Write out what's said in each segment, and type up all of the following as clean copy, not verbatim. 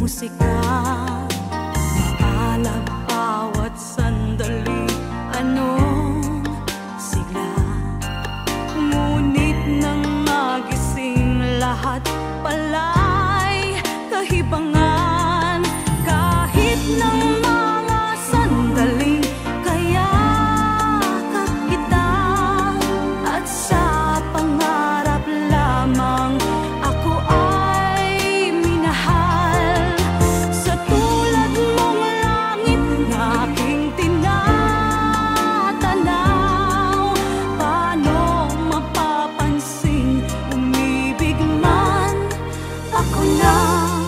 musika, maalab bawat sandali, anong sigla. Ngunit nang magising, lahat pala'y kahibangan. Kahit ng mga sandaling kayakap kita, at sa pangarap lamang ako ay minahal. Sa tulad mong langit na aking tinatanaw, paano mapapansin umibig man ako ng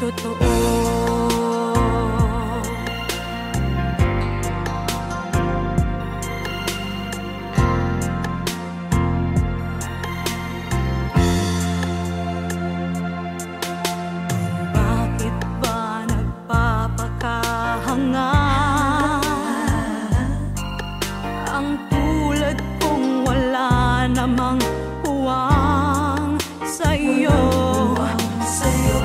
totoo. Bakit ba nagpapakahanga ang tulad kong wala namang puwang sa'yo?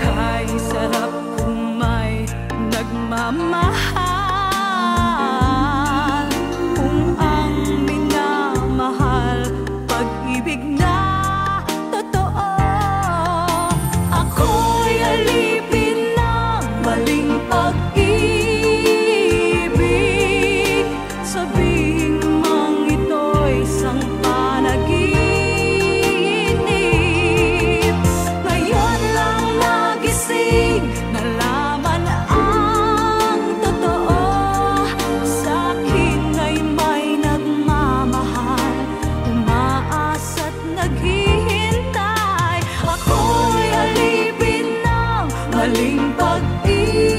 Kay sarap kung may nagmamahal, kung ang minamahal pag-ibig na totoo. Ako'y alipin ng maling pag-ibig, sabihin mang ito'y isang panaginip. Ngayon lang nagising, nalaman ang totoo. Sa'kin ay may nagmamahal, umaasa't naghihintay. Ako'y alipin ng maling pag-ibig,